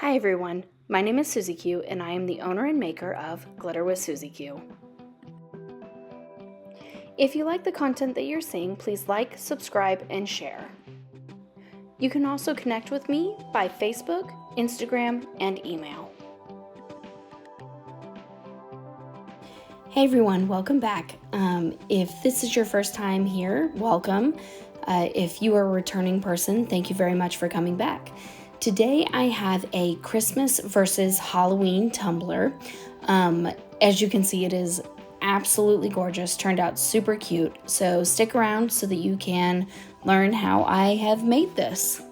Hi everyone, my name is Sunxeke and I am the owner and maker of Glitter with Sunxeke. If you like the content that you're seeing, please like, subscribe, and share. You can also connect with me by Facebook, Instagram, and email. Hey everyone, welcome back. If this is your first time here, welcome. If you are a returning person, thank you very much for coming back. Today I have a Christmas versus Halloween tumbler. As you can see, it is absolutely gorgeous, turned out super cute. So stick around so that you can learn how I have made this.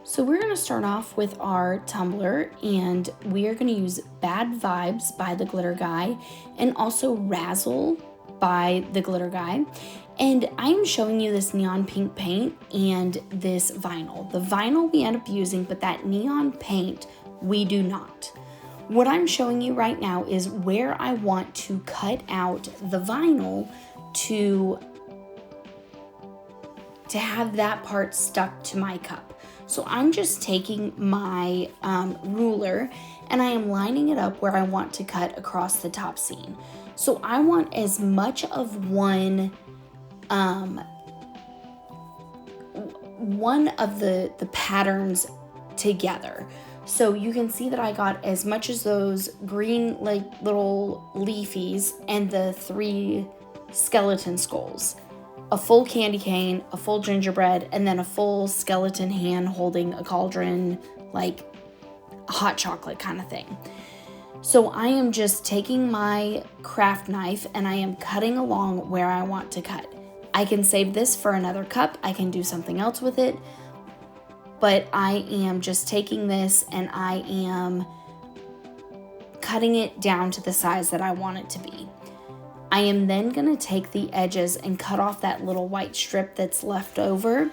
So we're going to start off with our tumbler, and we are going to use Bad Vibes by the Glitter Guy and also Razzle by the Glitter Guy. And I'm showing you this neon pink paint and this vinyl. The vinyl we end up using, but that neon paint we do not. What I'm showing you right now is where I want to cut out the vinyl to have that part stuck to my cup. So I'm just taking my ruler and I am lining it up where I want to cut across the top seam. So I want as much of one of the patterns together. So you can see that I got as much as those green like little leafies and the 3 skeleton skulls. A full candy cane, a full gingerbread, and then a full skeleton hand holding a cauldron, like hot chocolate kind of thing. So I am just taking my craft knife and I am cutting along where I want to cut. I can save this for another cup. I can do something else with it. But I am just taking this and I am cutting it down to the size that I want it to be. I am then going to take the edges and cut off that little white strip that's left over.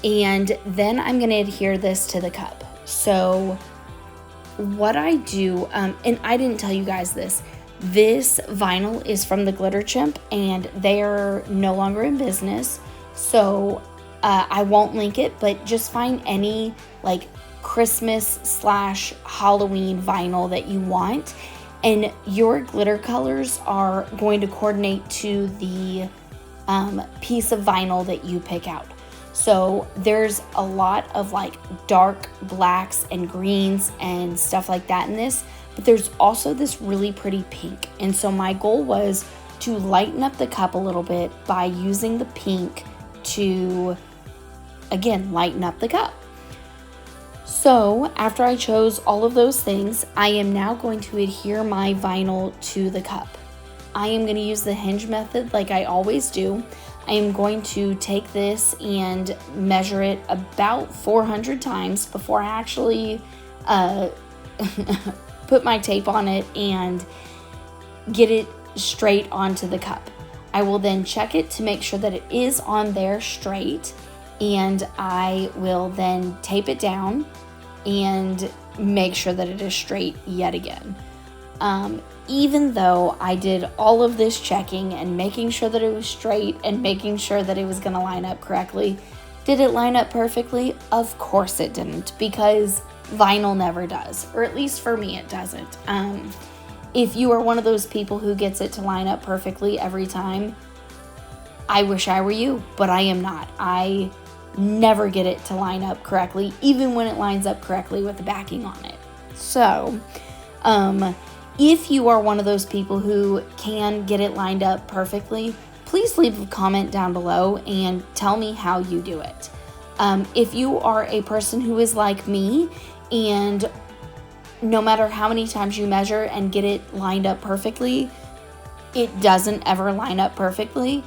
And then I'm going to adhere this to the cup. So what I do, and I didn't tell you guys this vinyl is from the Glitter Chimp and they are no longer in business. So I won't link it, but just find any like Christmas/Halloween vinyl that you want. And your glitter colors are going to coordinate to the piece of vinyl that you pick out. So there's a lot of like dark blacks and greens and stuff like that in this, but there's also this really pretty pink. And so my goal was to lighten up the cup a little bit by using the pink to, again, lighten up the cup. So after I chose all of those things, I am now going to adhere my vinyl to the cup. I am going to use the hinge method like I always do. I am going to take this and measure it about 400 times before I actually put my tape on it and get it straight onto the cup. I will then check it to make sure that it is on there straight, and I will then tape it down and make sure that it is straight yet again. Even though I did all of this checking and making sure that it was straight and making sure that it was going to line up correctly, did it line up perfectly? Of course it didn't, because vinyl never does, or at least for me it doesn't. If you are one of those people who gets it to line up perfectly every time, I wish I were you, but I am not. I never get it to line up correctly, even when it lines up correctly with the backing on it. So, if you are one of those people who can get it lined up perfectly, please leave a comment down below and tell me how you do it. If you are a person who is like me and no matter how many times you measure and get it lined up perfectly, it doesn't ever line up perfectly,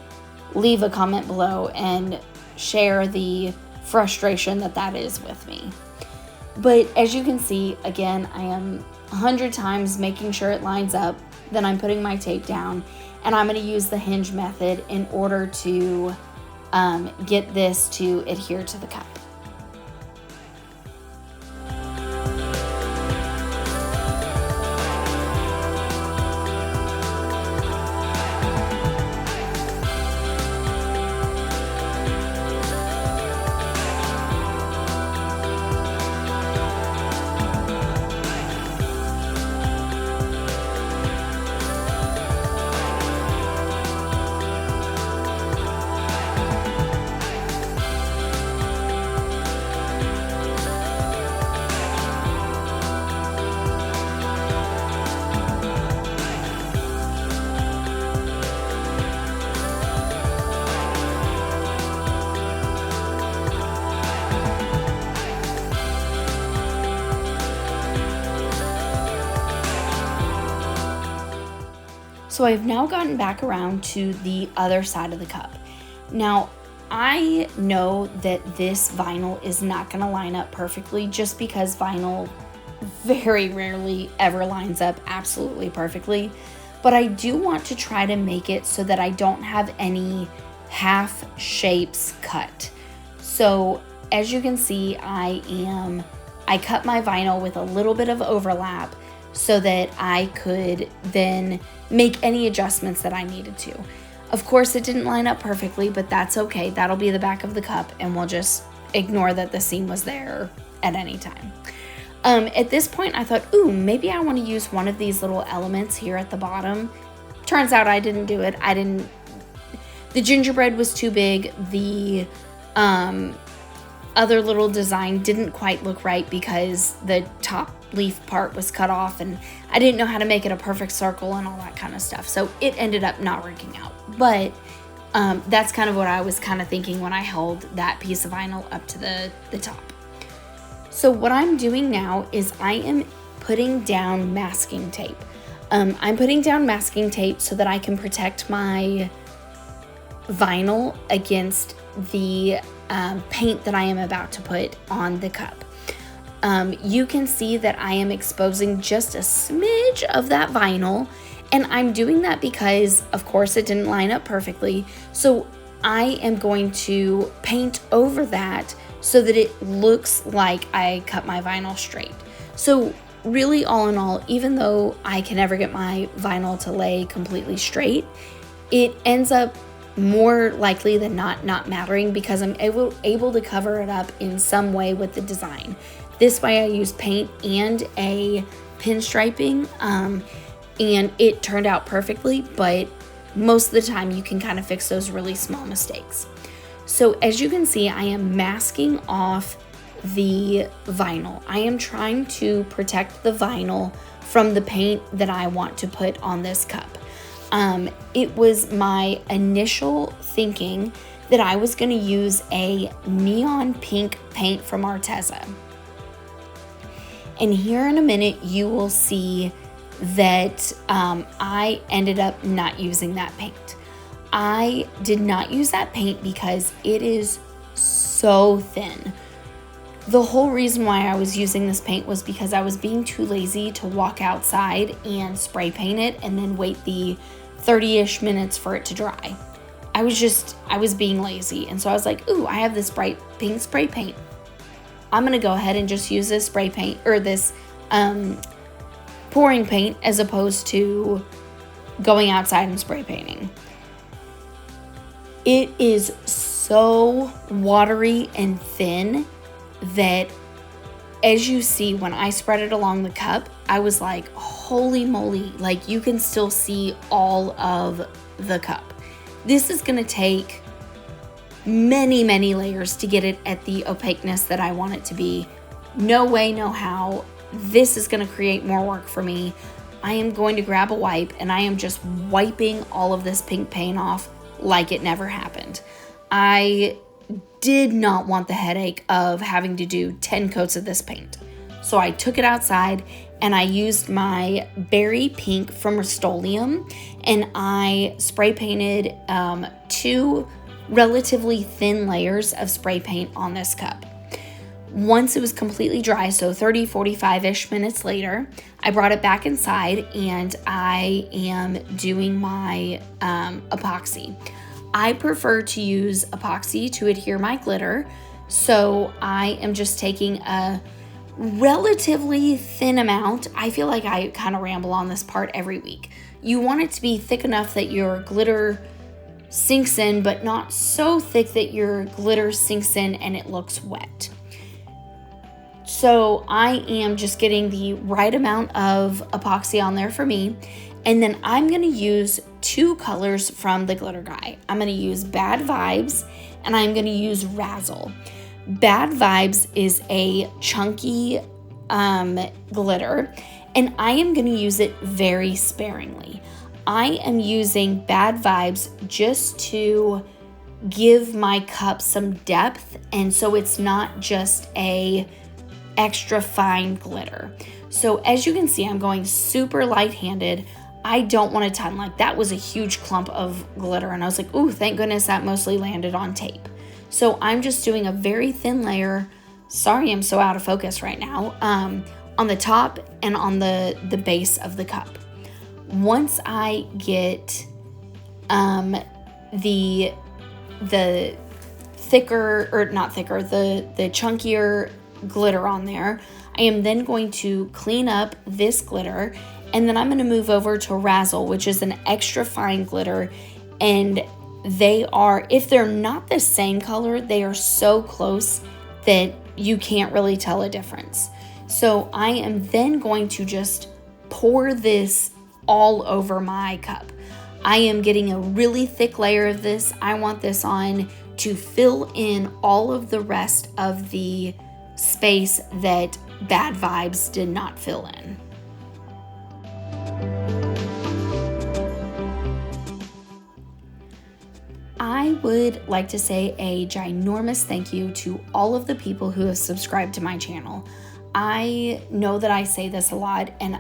leave a comment below and share the frustration that is with me. But as you can see, again, I am 100 times making sure it lines up, then I'm putting my tape down, and I'm going to use the hinge method in order to get this to adhere to the cup. So I've now gotten back around to the other side of the cup. Now, I know that this vinyl is not going to line up perfectly just because vinyl very rarely ever lines up absolutely perfectly. But I do want to try to make it so that I don't have any half shapes cut. So as you can see, I cut my vinyl with a little bit of overlap so that I could then make any adjustments that I needed to. Of course, it didn't line up perfectly, but that's okay. That'll be the back of the cup, and we'll just ignore that the seam was there at any time. At this point, I thought, ooh, maybe I want to use one of these little elements here at the bottom. Turns out I didn't do it. The gingerbread was too big. The other little design didn't quite look right because the top leaf part was cut off, and I didn't know how to make it a perfect circle and all that kind of stuff. So it ended up not working out. But that's kind of what I was kind of thinking when I held that piece of vinyl up to the top. So what I'm doing now is I am putting down masking tape. I'm putting down masking tape so that I can protect my vinyl against the paint that I am about to put on the cup. You can see that I am exposing just a smidge of that vinyl, and I'm doing that because, of course, it didn't line up perfectly. So I am going to paint over that so that it looks like I cut my vinyl straight. So really, all in all, even though I can never get my vinyl to lay completely straight, it ends up more likely than not mattering because I'm able to cover it up in some way with the design. This way I use paint and a pinstriping, and it turned out perfectly, but most of the time you can kind of fix those really small mistakes. So as you can see, I am masking off the vinyl. I am trying to protect the vinyl from the paint that I want to put on this cup. It was my initial thinking that I was going to use a neon pink paint from Arteza. And here in a minute, you will see that I ended up not using that paint. I did not use that paint because it is so thin. The whole reason why I was using this paint was because I was being too lazy to walk outside and spray paint it and then wait the 30-ish minutes for it to dry. I was being lazy. And so I was like, ooh, I have this bright pink spray paint. I'm going to go ahead and just use this spray paint or this pouring paint as opposed to going outside and spray painting. It is so watery and thin that, as you see, when I spread it along the cup, I was like, holy moly, like you can still see all of the cup. This is going to take many, many layers to get it at the opaqueness that I want it to be. No way, no how. This is going to create more work for me. I am going to grab a wipe and I am just wiping all of this pink paint off like it never happened. I did not want the headache of having to do 10 coats of this paint. So I took it outside and I used my berry pink from Rust-Oleum and I spray painted 2 relatively thin layers of spray paint on this cup. Once it was completely dry, so 30, 45-ish minutes later, I brought it back inside and I am doing my epoxy. I prefer to use epoxy to adhere my glitter, so I am just taking a relatively thin amount. I feel like I kind of ramble on this part every week. You want it to be thick enough that your glitter sinks in, but not so thick that your glitter sinks in and it looks wet. So I am just getting the right amount of epoxy on there for me. And then I'm going to use 2 colors from the glitter guy. I'm going to use Bad Vibes and I'm going to use Razzle. Bad Vibes is a chunky glitter, and I am going to use it very sparingly. I am using Bad Vibes just to give my cup some depth, and so it's not just a extra fine glitter. So as you can see, I'm going super light-handed. I don't want a ton. Like, that was a huge clump of glitter, and I was like, ooh, thank goodness that mostly landed on tape. So I'm just doing a very thin layer. Sorry, I'm so out of focus right now. On the top and on the base of the cup. Once I get the thicker, or not thicker, the chunkier glitter on there, I am then going to clean up this glitter, and then I'm going to move over to Razzle, which is an extra fine glitter, and they are, if they're not the same color, they are so close that you can't really tell a difference. So I am then going to just pour this all over my cup. I am getting a really thick layer of this. I want this on to fill in all of the rest of the space that Bad Vibes did not fill in. I would like to say a ginormous thank you to all of the people who have subscribed to my channel. I know that I say this a lot, and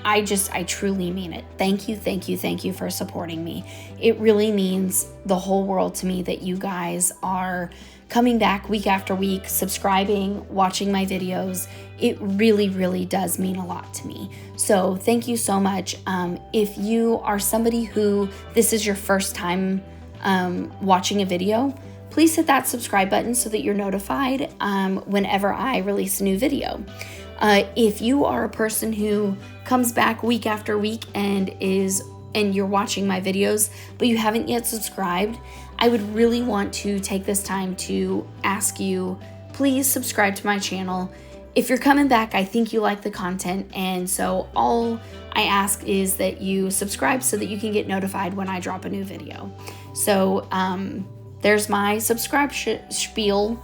I truly mean it. Thank you, thank you, thank you for supporting me. It really means the whole world to me that you guys are coming back week after week, subscribing, watching my videos. It really, really does mean a lot to me. So thank you so much. If you are somebody who this is your first time watching a video, please hit that subscribe button so that you're notified whenever I release a new video. If you are a person who comes back week after week and you're watching my videos, but you haven't yet subscribed, I would really want to take this time to ask you, please subscribe to my channel. If you're coming back, I think you like the content, and so all I ask is that you subscribe so that you can get notified when I drop a new video. So there's my subscribe spiel.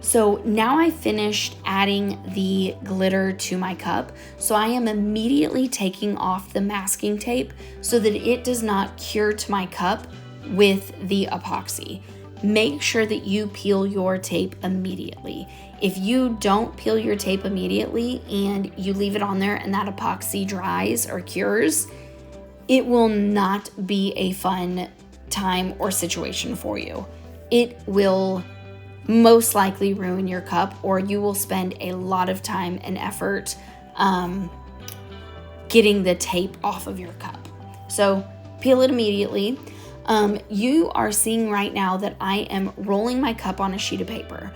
So now I finished adding the glitter to my cup. So I am immediately taking off the masking tape so that it does not cure to my cup with the epoxy. Make sure that you peel your tape immediately. If you don't peel your tape immediately and you leave it on there and that epoxy dries or cures, it will not be a fun time or situation for you. It will most likely ruin your cup, or you will spend a lot of time and effort getting the tape off of your cup. So peel it immediately. You are seeing right now that I am rolling my cup on a sheet of paper.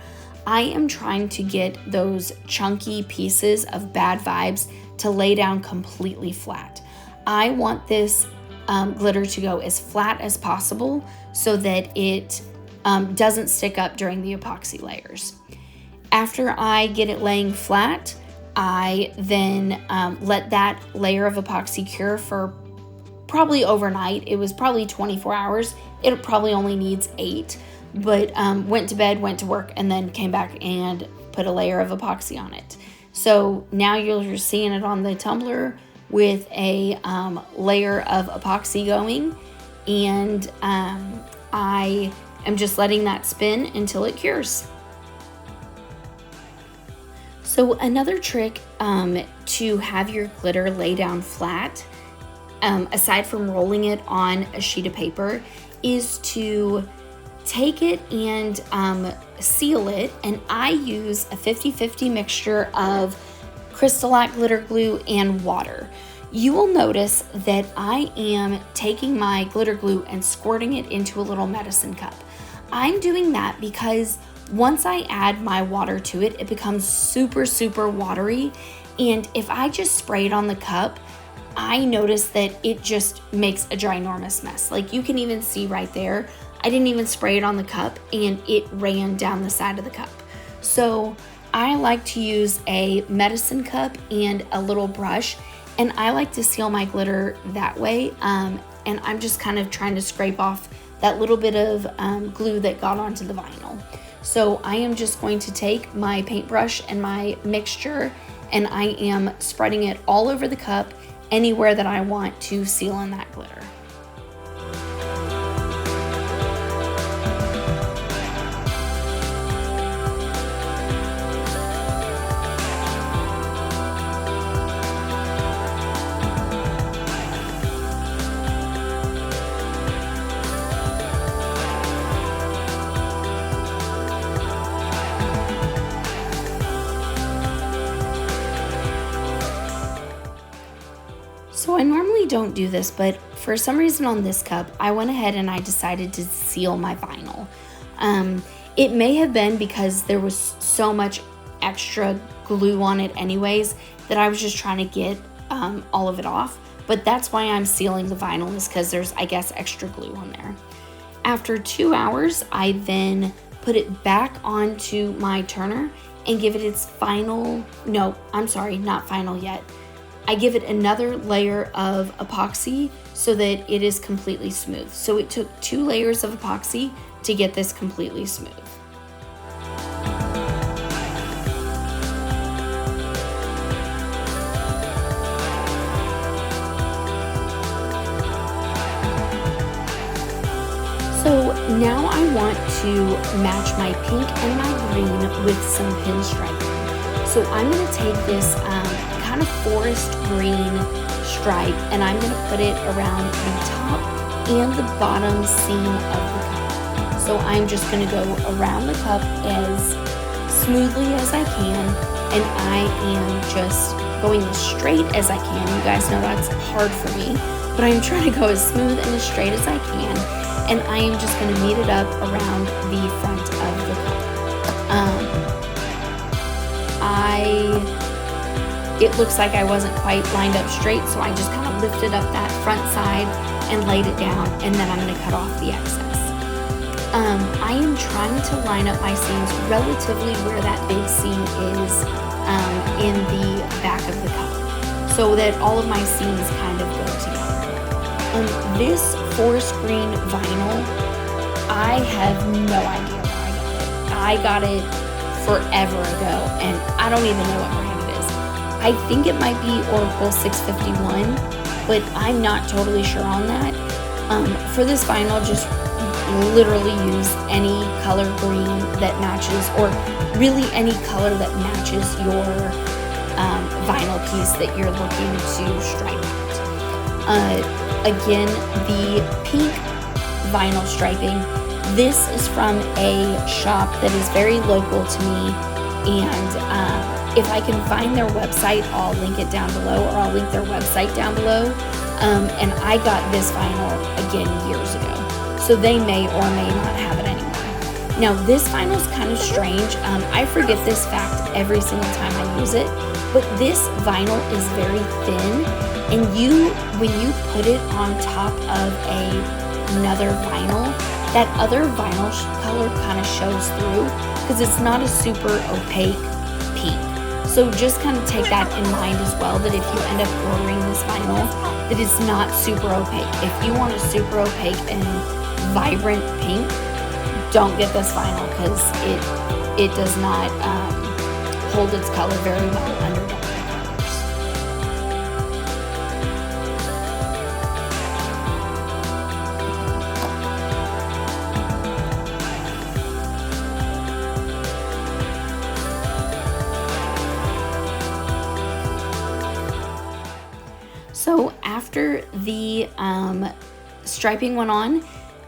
I am trying to get those chunky pieces of Bad Vibes to lay down completely flat. I want this glitter to go as flat as possible so that it doesn't stick up during the epoxy layers. After I get it laying flat, I then let that layer of epoxy cure for probably overnight. It was probably 24 hours. It probably only needs 8, but went to bed, went to work, and then came back and put a layer of epoxy on it. So now you're seeing it on the tumbler with a layer of epoxy going, and I am just letting that spin until it cures. So another trick to have your glitter lay down flat, aside from rolling it on a sheet of paper, is to take it and seal it. And I use a 50-50 mixture of CrystaLac glitter glue and water. you will notice that I am taking my glitter glue and squirting it into a little medicine cup. I'm doing that because once I add my water to it, it becomes super, super watery. And if I just spray it on the cup, I notice that it just makes a ginormous mess. Like you can even see right there, I didn't even spray it on the cup and it ran down the side of the cup. So I like to use a medicine cup and a little brush, and I like to seal my glitter that way. And I'm just kind of trying to scrape off that little bit of glue that got onto the vinyl. So I am just going to take my paintbrush and my mixture, and I am spreading it all over the cup, anywhere that I want to seal in that glitter. So I normally don't do this, but for some reason on this cup, I went ahead and I decided to seal my vinyl. It may have been because there was so much extra glue on it anyways that I was just trying to get all of it off. But that's why I'm sealing the vinyl, is because there's, I guess, extra glue on there. After 2 hours, I then put it back onto my turner and give it its final, no, I'm sorry, not final yet. I give it another layer of epoxy so that it is completely smooth. So it took 2 layers of epoxy to get this completely smooth. So now I want to match my pink and my green with some pinstriping. So I'm going to take this kind of forest green stripe, and I'm going to put it around the top and the bottom seam of the cup. So I'm just going to go around the cup as smoothly as I can, and I am just going as straight as I can. You guys know that's hard for me, but I'm trying to go as smooth and as straight as I can, and I am just going to knead it up around the front of the cup. It looks like I wasn't quite lined up straight, so I just kind of lifted up that front side and laid it down, and then I'm going to cut off the excess. I am trying to line up my seams relatively where that big seam is in the back of the cup, so that all of my seams kind of go together. This forest green vinyl, I have no idea where I got it. I got it forever ago, and I don't even know what brand. I think it might be Oracle 651, but I'm not totally sure on that. For this vinyl, just literally use any color green that matches, or really any color that matches your vinyl piece that you're looking to stripe out. Again, the pink vinyl striping, this is from a shop that is very local to me, and if I can find their website, I'll link it down below, or I'll link their website down below. And I got this vinyl, again, years ago. So they may or may not have it anymore. Now, this vinyl is kind of strange. I forget this fact every single time I use it, but this vinyl is very thin. And when you put it on top of another vinyl, that other vinyl color kind of shows through, because it's not a super opaque pink. So just kind of take that in mind as well, that if you end up ordering this vinyl, that it's not super opaque. If you want a super opaque and vibrant pink, don't get this vinyl, because it does not hold its color very well under darker colors. So after the striping went on,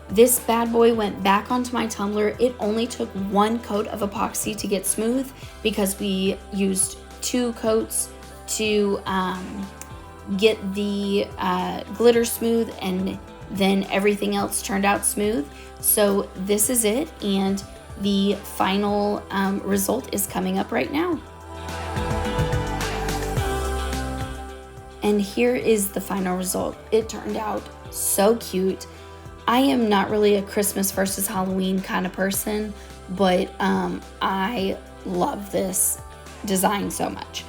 this bad boy went back onto my tumbler. It only took 1 coat of epoxy to get smooth, because we used 2 coats to get the glitter smooth, and then everything else turned out smooth. So this is it, and the final result is coming up right now. And here is the final result. It turned out so cute. I am not really a Christmas versus Halloween kind of person, but I love this design so much.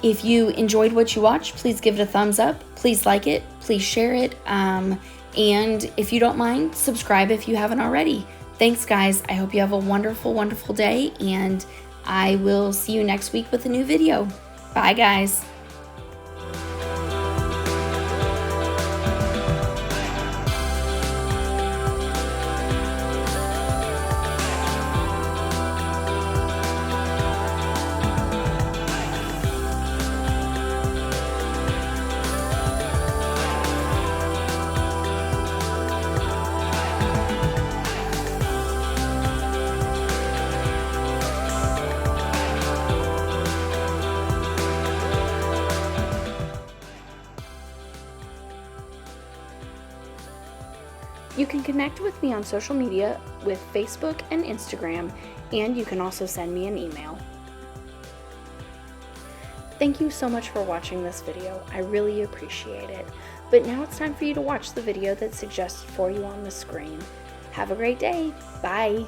If you enjoyed what you watched, please give it a thumbs up. Please like it. Please share it. And if you don't mind, subscribe if you haven't already. Thanks, guys. I hope you have a wonderful, wonderful day, and I will see you next week with a new video. Bye, guys. You can connect with me on social media with Facebook and Instagram, and you can also send me an email. Thank you so much for watching this video. I really appreciate it. But now it's time for you to watch the video that's suggested for you on the screen. Have a great day. Bye.